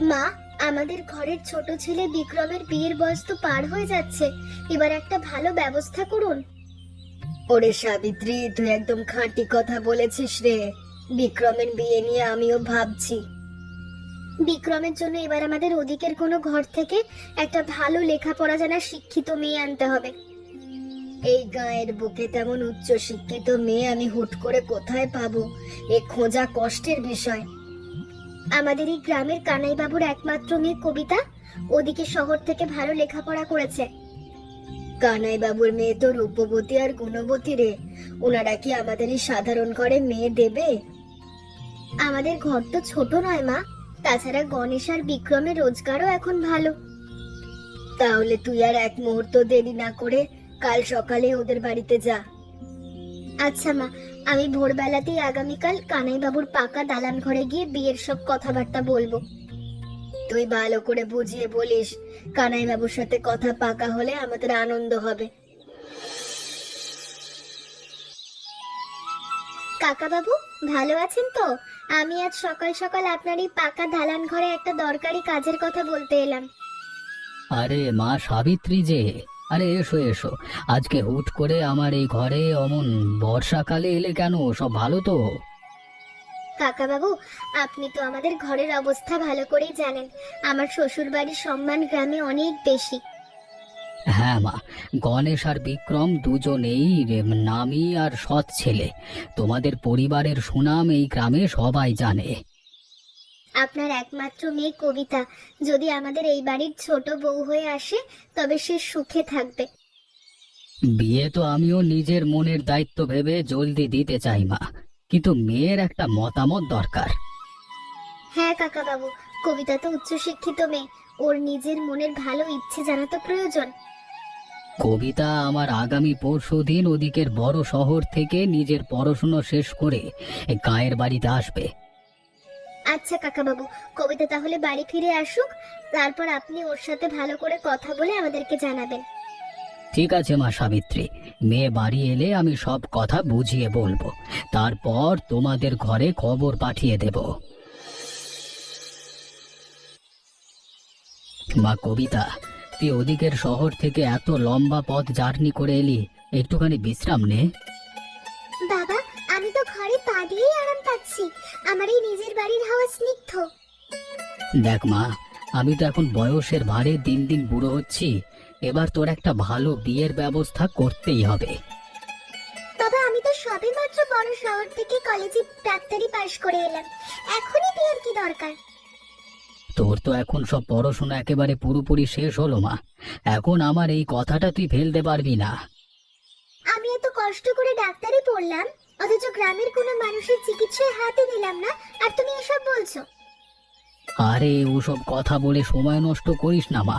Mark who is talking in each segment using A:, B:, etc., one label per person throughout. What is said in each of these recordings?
A: মা, আমাদের ঘরের ছোট ছেলে বিক্রমের বিয়ের বয়স তো পার হয়ে যাচ্ছে। এবার একটা ভালো ব্যবস্থা করুন। ওরে সাবিত্রী, তুই একদম খাঁটি কথা বলেছিস রে। বিক্রমের বিয়ে নিয়ে আমিও ভাবছি। বিক্রমের জন্য এবার আমাদের ওদিকের কোনো ঘর থেকে একটা ভালো লেখাপড়া জানা শিক্ষিত মেয়ে আনতে হবে। এই গায়ের বুকে তেমন উচ্চ শিক্ষিত মেয়ে আমি হুট করে কোথায় পাবো? এ খোঁজা কষ্টের বিষয়। আমাদের এই গ্রামের কানাই বাবুর একমাত্র মেয়ে কবিতা ওদিকে শহর থেকে ভালো লেখাপড়া করেছে। কানাই বাবুর মেয়ে তো রূপবতী আর গুণবতী রে। ওনারা কি আমাদের এই সাধারণ ঘরে মেয়ে দেবে? আমাদের ঘর তো ছোট নয় মা। তাছাড়া গণেশ আর বিক্রমের রোজগারও এখন ভালো। তাহলে তুই আর এক মুহূর্ত দেরি না করে কাল সকালে ওদের বাড়িতে যা। আচ্ছা মা, আমি ভোরবেলাতেই আগামীকাল কানাই বাবুর পাকা দালান ঘরে গিয়ে বিয়ের সব কথাবার্তা বলবো। তুই ভালো করে বুঝিয়ে বলিস, কানাই বাবুর সাথে কথা পাকা হলে আমাদের আনন্দ হবে। কাকা বাবু, ভালো আছেন তো? আমি আজ সকাল সকাল আপনার এই পাকা দালান ঘরে একটা দরকারি কাজের কথা বলতে এলাম।
B: আরে মা সাবিত্রী যে, আরে এসো এসো। আজকে হুট করে আমার এই ঘরে অমন বর্ষাকালে এলে কেন? সব ভালো তো?
A: কাকা বাবু, আপনি তো আমাদের ঘরের অবস্থা ভালো করেই জানেন। আমার শ্বশুর বাড়ির সম্মান গ্রামে অনেক বেশি।
B: হ্যাঁ মা, গণেশ আর বিক্রম দুজনেই নামী আর সৎ ছেলে। তোমাদের পরিবারের সুনাম এই গ্রামে সবাই জানে।
A: আপনার একমাত্র মেয়ে কবিতা যদি আমাদের এই বাড়ির ছোট বউ হয়ে আসে, তবে সে সুখে থাকবে।
B: বিয়ে তো আমিও নিজের মনের দায়িত্ব ভেবে জলদি দিতে চাই মা, কিন্তু মেয়ের একটা মতামত দরকার।
A: হ্যাঁ কাকা বাবু, কবিতা তো উচ্চশিক্ষিত মেয়ে। ওর নিজের মনের ভালো ইচ্ছে জানা তো প্রয়োজন।
B: কবিতা আমার আগামী পরশুদিন ওদিকের বড় শহর থেকে নিজের পড়াশুনো শেষ করে এই গায়ের বাড়িতে আসবে।
A: আচ্ছা কাকা বাবু, কবিতা তাহলে বাড়ি ফিরে আসুক, তারপর আপনি ওর সাথে ভালো করে কথা বলে আমাদেরকে জানাবেন।
B: ঠিক আছে মা সাবিত্রী, মেয়ে বাড়ি এলে আমি সব কথা বুঝিয়ে বলবো। তারপর তোমাদের ঘরে খবর পাঠিয়ে দেব। মা কবিতা, তুই ওদিকের শহর থেকে এত লম্বা পথ জার্নি করে এলি, একটুখানি বিশ্রাম নে।
A: বাবা, আমি তো ঘরে পা দিয়েই আরাম পাচ্ছি। আমার এই নিজের বাড়ির হাওয়া স্নিগ্ধ।
B: দেখ মা, আমি তো এখন বয়সের ভারে দিন দিন বুড়ো হচ্ছি। এবার তোর একটা ভালো বিয়ের ব্যবস্থা করতেই হবে।
A: বাবা, আমি তো সবেমাত্র বড় শহর থেকে কলেজে ডাক্তারি পাশ করে এলাম। এখনই বিয়ের কি দরকার?
B: তোর তো এখন সব পড়াশোনা একেবারে পুরোপুরি শেষ হলো মা। এখন আমার এই কথাটা তুই ফেলতে পারবি না।
A: আমি এত কষ্ট করে ডাক্তারি পড়লাম, অথচ গ্রামের কোনো মানুষের চিকিৎসায় হাতে দিলাম না, আর তুমি এসব বলছো?
B: আরে ওসব কথা বলে সময় নষ্ট করিস না মা।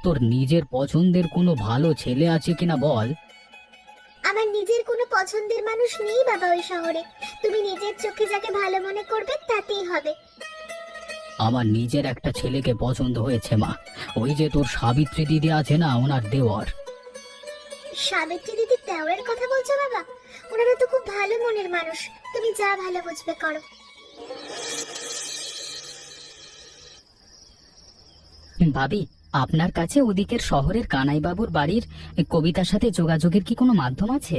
B: তোর নিজের পছন্দের কোনো ভালো ছেলে আছে কিনা বল।
A: আমার নিজের কোনো পছন্দের মানুষ নেই বাবা ওই শহরে। তুমি নিজের চোখে যাকে ভালো মনে করবে তাতেই হবে।
B: আমার নিজের একটা ছেলেকে পছন্দ হয়েছে মা। ওই যে তোর সাবিত্রী দিদি আছে না, ওনার দেওর।
A: সাবিত্রী দিদি দেওরের কথা বলছো বাবা? ওনারা তো খুব ভালো মনের মানুষ। তুমি যা ভালো বুঝবে করো।
B: ভাবি, আপনার কাছে ওদিকের শহরের কানাইবাবুর বাড়ির কবিতার সাথে যোগাযোগের কি কোনো মাধ্যম আছে?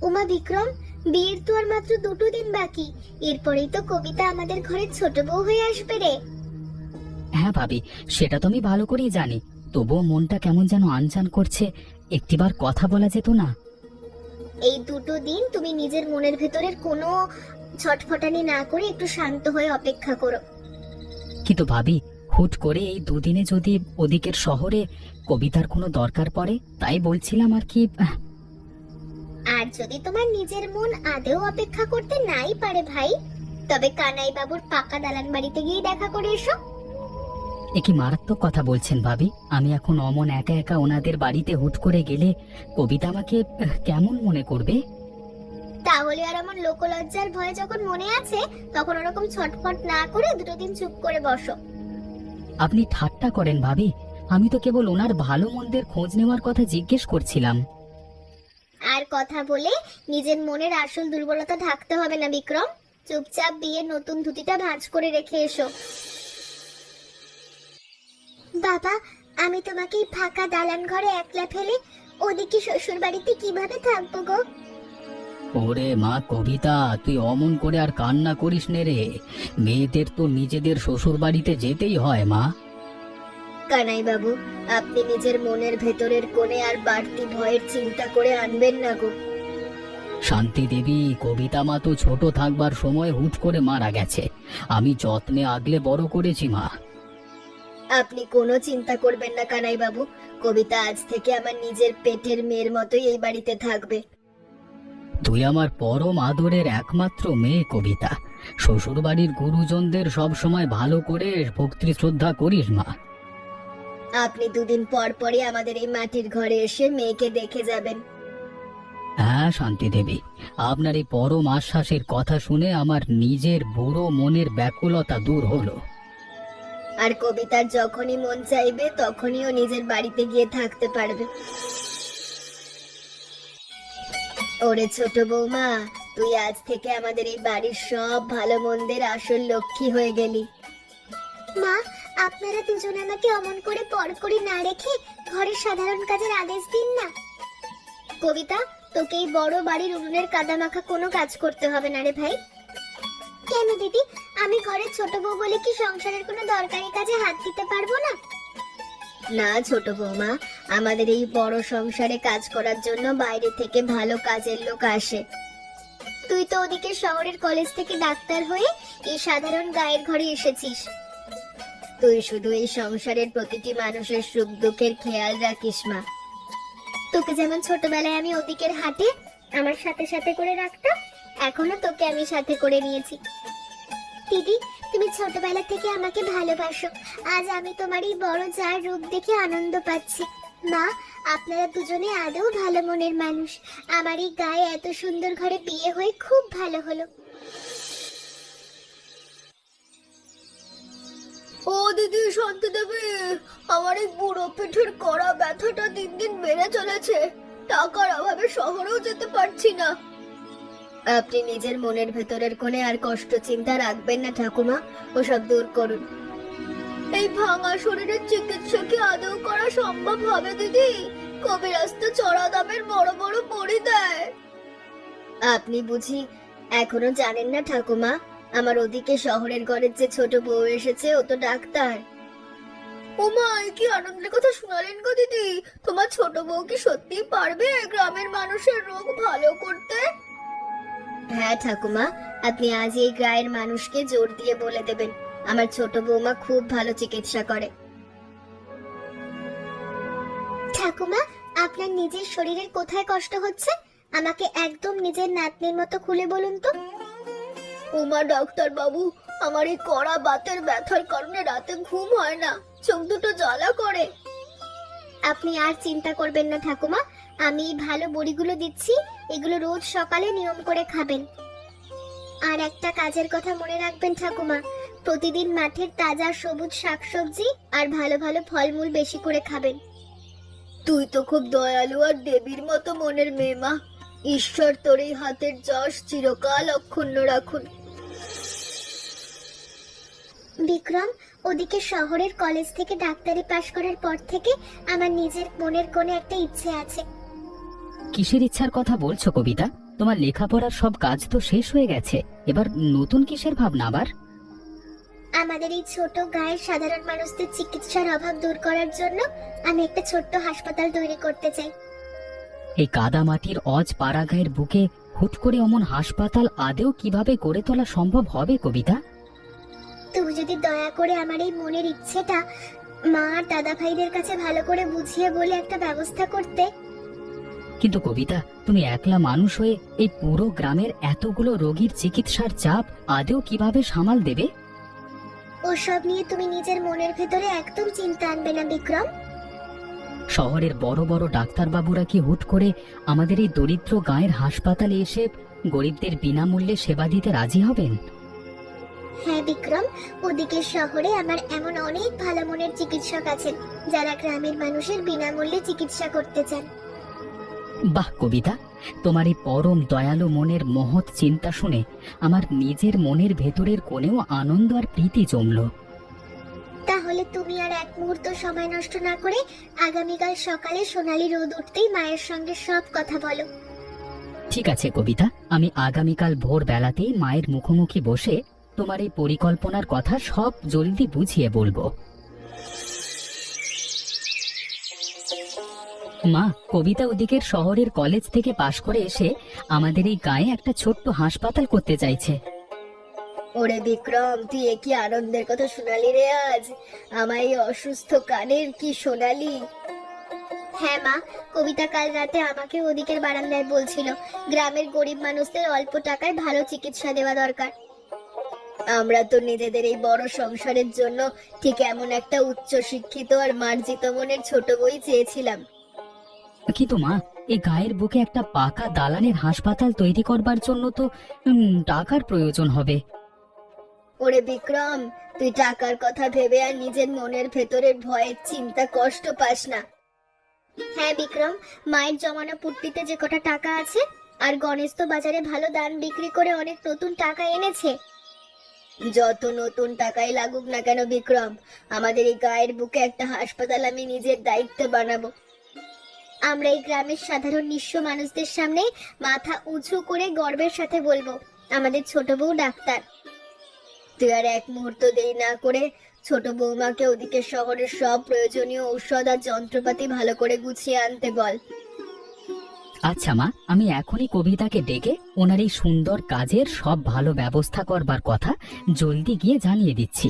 A: উমা বিক্রম, বিয়ের তো আর মাত্র 2 দিন বাকি। এরপরেই তো কবিতা আমাদের ঘরের ছোট বউ হয়ে আসবে রে।
B: হ্যাঁ ভাবি, সেটা তো আমি ভালো করেই জানি। তবুও মনটা কেমন যেন আনচান করছে। একটিবার কথা বলা যেত না?
A: এই 2 দিন তুমি নিজের মনের ভেতরের কোনো ছটফটানি না করে একটু শান্ত হয়ে অপেক্ষা করো।
B: কিন্তু ভাবি, হুট করে এই দুদিনে যদি ওদিকের শহরে কবিতার কোনো দরকার পড়ে, তাই বলছিলাম আর কি।
A: আর যদি তোমার নিজের মন আদেও অপেক্ষা করতে নাই পারে ভাই, তবে কানাই বাবুর পাকা দালান বাড়িতে গিয়ে দেখা করে এসো।
B: এ কি মারাত্মক কথা বলছেন ভাবি। আমি এখন অমন একা একা ওনাদের বাড়িতে হুট করে গেলে কবিতা আমাকে কেমন মনে করবে?
A: তাহলে আর আমার লোকলজ্জার ভয় যখন মনে আছে, তখন ওরকম ছটফট না করে 2 দিন চুপ করে বসো।
B: আপনি ঠাট্টা করেন ভাবি। আমি তো কেবল ওনার ভালো মন্দের খোঁজ নেওয়ার কথা জিজ্ঞেস করছিলাম।
A: আর কথা বলে নিজের মনের আসল দুর্বলতা ঢাকতে হবে না বিক্রম। চুপচাপ বিয়ের নতুন ধুতিটা ভাঁজ করে রেখে এসো। বাবা, আমি তোমাকে এই ফাঁকা দালান ঘরে একলা ফেলে ওদিকে শ্বশুর বাড়িতে কিভাবে থাকবো গো?
B: ওরে মা কবিতা, তুই অমন করে আর কান্না করিস নে রে। মেয়েদের তো নিজেদের শ্বশুর বাড়িতে যেতেই হয় মা।
A: কানাই বাবু, আপনি নিজের মনের ভেতরের কোণে আর বাড়তি ভয়ের চিন্তা করে আনবেন না গো।
B: শান্তি দেবী, কবিতা মা তো ছোট থাকবার সময় হুট করে মারা গেছে। আমি যত্নে আগলে বড় করেছি মা।
A: আপনি কোনো চিন্তা করবেন না কানাই বাবু, কবিতা আজ থেকে আমার নিজের পেটের মেয়ের মতোই এই বাড়িতে থাকবে।
B: তুই আমার পরম আদরের একমাত্র মেয়ে কবিতা। শ্বশুর বাড়ির গুরুজনদের সব সময় ভালো করে ভক্তি শ্রদ্ধা করিস মা।
A: আপনি দুদিন পর পরই আমাদের এই মাটির ঘরে এসে মেয়েকে দেখে যাবেন।
B: হ্যাঁ শান্তি দেবী, আপনার এই পরম আশ্বাসের কথা শুনে আমার নিজের বুড়ো মনের ব্যাকুলতা দূর হলো।
A: আর কবিতার যখনই মন চাইবে তখনই ও নিজের বাড়িতে গিয়ে থাকতে পারবে। ওরে ছোট বৌমা, তুই আজ থেকে আমাদের এই বাড়ির সব ভালো মন্দের আসল লক্ষ্মী হয়ে গেলি। মা, আপনারা দুজন আমাকে অমন করে পর করে না রেখে ঘরের সাধারণ কাজের আদেশ দিন না। কবিতা, তোকে এই বড় বাড়ির উনুনের কাদা মাখা কোনো কাজ করতে হবে না রে ভাই। কেন দিদি, আমি ঘরের ছোট বউ বলে কি সংসারের কোনো দরকারি কাজে হাত দিতে পারবো না? না ছোট বৌমা, আমাদের এই বড় সংসারে কাজ করার জন্য বাইরে থেকে ভালো কাজের লোক আসে। তুই তো ওদিকে শহরের কলেজ থেকে ডাক্তার হয়ে এই সাধারণ গায়ের ঘরে এসেছিস। তুই শুধু এই সংসারের প্রতিটি মানুষের সুখ দুঃখের খেয়াল রাখিস মা। তোকে যেমন ছোটবেলায় আমি ওদিকের হাটে আমার সাথে সাথে করে রাখতাম, এখনো তোকে আমি সাথে করে নিয়েছি। দিদি, তুমি ছোটবেলা থেকে আমাকে ভালোবাসো, আজ আমি তোমার এই বড় জার রূপ দেখে আনন্দ পাচ্ছি। মা, আপনারা দুজনে আদৌ ভালো মনের মানুষ। আমার এই গায়ে এত সুন্দর ঘরে বিয়ে হয়ে খুব ভালো হলো। ও দিদি শান্তি দেবী, আমার এই বুড়ো পিঠের কড়া ব্যথাটা দিন দিন বেড়ে চলেছে। টাকার অভাবে শহরেও যেতে পারছি না। আপনি নিজের মনের ভেতরের কোণে আর কষ্ট চিন্তা রাখবেন না ঠাকুমা, ওসব দূর করুন। এই ভাঙা শরীরের চিকিৎসা কি আদৌ করা সম্ভব হবে দিদি? কবিরাজ তো চড়া দামের বড় বড় বড়ি দেয়। আপনি বুঝি এখনো জানেন না ঠাকুমা, আমার ওদিকে শহরের ঘরের যে ছোট বউ এসেছে ও তো ডাক্তার। ওমা, কি আনন্দের কথা শোনালেন গো দিদি। তোমার ছোট বউ কি সত্যি পারবে গ্রামের মানুষের রোগ ভালো করতে? হ্যাঁ ঠাকুমা, আপনি আজ এই গায়ের মানুষকে জোর দিয়ে বলে দেবেন আমার ছোট বৌমা খুব ভালো চিকিৎসা করে। ঠাকুমা, আপনার নিজের শরীরের কোথায় কষ্ট হচ্ছে আমাকে একদম নিজের নাতনির মতো খুলে বলুন তো। ওমা ডাক্তার বাবু, আমার এই কড়া বাতের ব্যথার কারণে রাতে ঘুম হয় না, চোখ দুটো জ্বালা করে। আপনি আর চিন্তা করবেন না ঠাকুমা, আমি ভালো বড়িগুলো দিচ্ছি, এগুলো রোজ সকালে নিয়ম করে খাবেন। আর একটা কাজের কথা মনে রাখবেন ঠাকুমা, প্রতিদিন মাঠের তাজা সবুজ শাকসবজি আর ভালো ভালো ফলমূল বেশি করে খাবেন। তুই তো খুব দয়ালু আর দেবীর মতো মনের মেয়ে মা। ঈশ্বর তোর এই হাতের যশ চিরকাল অক্ষুণ্ণ রাখুন। বিক্রম, ওদিকে শহরের কলেজ থেকে ডাক্তারি পাশ করার পর থেকে আমার নিজের মনের কোণে একটা ইচ্ছে আছে।
B: কিসের ইচ্ছার কথা বলছো কবিতা? তোমার লেখাপড়ার সব কাজ তো শেষ হয়ে গেছে, এবার নতুন কিসের ভাবনা আবার?
A: আমাদের এই ছোট গায়ের সাধারণ মানুষদের চিকিৎসার অভাব দূর করার জন্য আমি একটা ছোট্ট হাসপাতাল তৈরি করতে চাই।
B: এই কাদা মাটির অজ পাড়া গায়ের বুকে হুট করে অমন হাসপাতাল আদেও কিভাবে গড়ে তোলা সম্ভব হবে কবিতা?
A: তুমি যদি দয়া করে আমার এই মনের ইচ্ছেটা মা আর দাদা ভাইদের কাছে ভালো করে বুঝিয়ে বলে একটা ব্যবস্থা করতে।
B: কিন্তু কবিতা, তুমি একলা মানুষ হয়ে এই পুরো গ্রামের এতগুলো রোগীর চিকিৎসার চাপ আদেও কিভাবে সামাল দেবে?
A: ওসব নিয়ে তুমি নিজের মনের ভেতরে একদম চিন্তা আনবে না বিক্রম।
B: শহরের বড় বড় ডাক্তারবাবুরা কি হুট করে আমাদের এই দরিদ্র গাঁয়ের হাসপাতালে এসে গরিবদের বিনামূল্যে সেবা দিতে রাজি হবেন?
A: হ্যাঁ বিক্রম, ওদিকে শহরে আমার এমন অনেক ভালো মনের চিকিৎসক আছেন যারা গ্রামের মানুষের বিনামূল্যে চিকিৎসা করতে চান।
B: বাহ কবিতা, তোমার এই পরম দয়ালু মনের মহৎ চিন্তা শুনে আমার নিজের মনের ভেতরের কোণেও আনন্দ আর প্রীতি জমল।
A: তাহলে তুমি আর এক মুহূর্ত সময় নষ্ট না করে আগামীকাল সকালে সোনালী রোদ উঠতেই মায়ের সঙ্গে সব কথা বলো।
B: ঠিক আছে কবিতা, আমি আগামীকাল ভোরবেলাতেই মায়ের মুখোমুখি বসে তোমার এই পরিকল্পনার কথা সব জলদি বুঝিয়ে বলবো। মা, কবিতা ওদিকের শহরের কলেজ থেকে পাশ করে এসে আমাদের এই গায়ে একটা ছোট্ট হাসপাতাল করতে চাইছে।
A: ওরে বিক্রম, তুই এ কি আনন্দের কথা শোনালি রে আজ! আমার এই অসুস্থ কানের কি শোনালি? হ্যাঁ মা, কবিতা কাল রাতে আমাকে ওদিকের বারান্দায় বলছিল গ্রামের গরিব মানুষদের অল্প টাকায় ভালো চিকিৎসা দেওয়া দরকার। আমরা তো নিজেদের এই বড় সংসারের জন্য ঠিক এমন একটা উচ্চ শিক্ষিত আর মার্জিত মনের ছোট বই চেয়েছিলাম।
B: কিন্তু মা, এই গায়ের বুকে একটা পাকা দালানের হাসপাতাল তৈরি করবার জন্য তো টাকার প্রয়োজন হবে।
A: ওরে বিক্রম, তুই টাকার কথা ভেবে আর নিজের মনের ভেতরের ভয়ের চিন্তা কষ্ট পাস না। হ্যাঁ বিক্রম, মায়ের জমানো পুট্টিতে যে কটা টাকা আছে, আর গণেশ তো বাজারে ভালো দান বিক্রি করে অনেক নতুন টাকা এনেছে। যত নতুন টাকাই লাগুক না কেন বিক্রম, আমাদের এই গায়ের বুকে একটা হাসপাতাল আমি নিজের দায়িত্বে বানাবো। আমরা এই গ্রামের সাধারণ নিঃস্ব মানুষদের সামনে মাথা উঁচু করে গর্বের সাথে বলবো আমাদের ছোট বউ ডাক্তার। তুই আর এক মুহূর্ত দেরি না করে ছোট বৌমাকে ওদিকে শহরের সব প্রয়োজনীয় ঔষধ আর যন্ত্রপাতি ভালো করে গুছিয়ে আনতে বল।
B: আচ্ছা মা, আমি এখনই কবিতাকে ডেকে ওনার এই সুন্দর কাজের সব ভালো ব্যবস্থা করবার কথা জলদি গিয়ে জানিয়ে দিচ্ছি।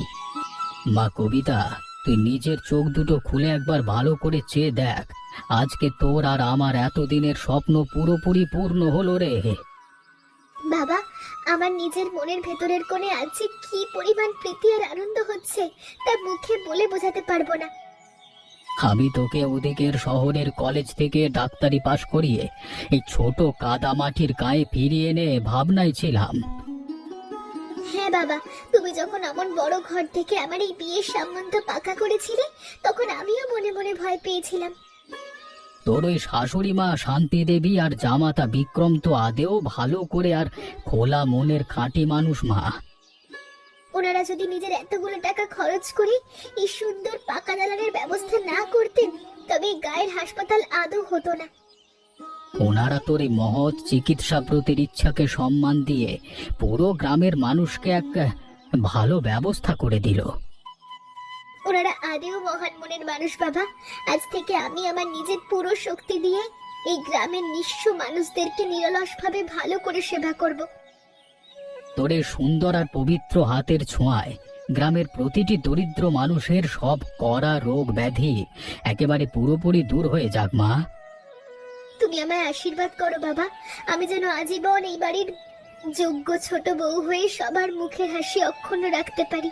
B: মা কবিতা, তুই নিজের চোখ দুটো খুলে একবার ভালো করে চেয়ে দেখ, আজকে তোর আর আমার এতদিনের স্বপ্ন পুরোপুরি পূর্ণ হলো রে।
A: বাবা, আমার নিজের মনের ভেতরের কোণে আজ কি পরিমাণ প্রীতি আর আনন্দ হচ্ছে তা মুখে বলে বোঝাতে পারবো না।
B: আমি তোকে ওদিকের শহরের কলেজ থেকে ডাক্তারি পাশ করিয়ে এই ছোট কাদামাটির গায়ে ফিরিয়ে এনে ভাবনায় ছিলাম।
A: হ্যাঁ বাবা, তুমি যখন এমন বড় ঘর থেকে আমার এই বিয়ের সম্বন্ধ পাকা করেছিলে তখন আমিও মনে মনে ভয় পেয়েছিলাম।
B: তোর ওই শাশুড়ি মা শান্তি দেবী আর জামাতা বিক্রম তো আদেও ভালো করে আর খোলা মনের খাঁটি মানুষ মা।
A: ওনারা যদি নিজের এতগুলো টাকা খরচ করে এই সুন্দর পাকা দালানের ব্যবস্থা না করতেন তবে এই গায়ের হাসপাতাল আদৌ হতো না।
B: ওনারা তোর এই মহৎ চিকিৎসা প্রতির ইচ্ছাকে সম্মান দিয়ে পুরো গ্রামের মানুষকে এক ভালো ব্যবস্থা করে দিল।
A: ওনারা আদেও মহান মনের মানুষ বাবা। আজ থেকে আমি আমার নিজের পুরো শক্তি দিয়ে এই গ্রামের নিঃস্ব মানুষদেরকে নিরলসভাবে ভালো করে সেবা করব।
B: তোর এই সুন্দর আর পবিত্র হাতের ছোঁয়ায় গ্রামের প্রতিটি দরিদ্র মানুষের সব কড়া রোগ ব্যাধি একেবারে পুরোপুরি দূর হয়ে যাক মা।
A: তুমি আমায় আশীর্বাদ করো বাবা, আমি যেন আজীবন এই বাড়ির যোগ্য ছোট বউ হয়ে সবার মুখের হাসি অক্ষুণ্ণ রাখতে পারি।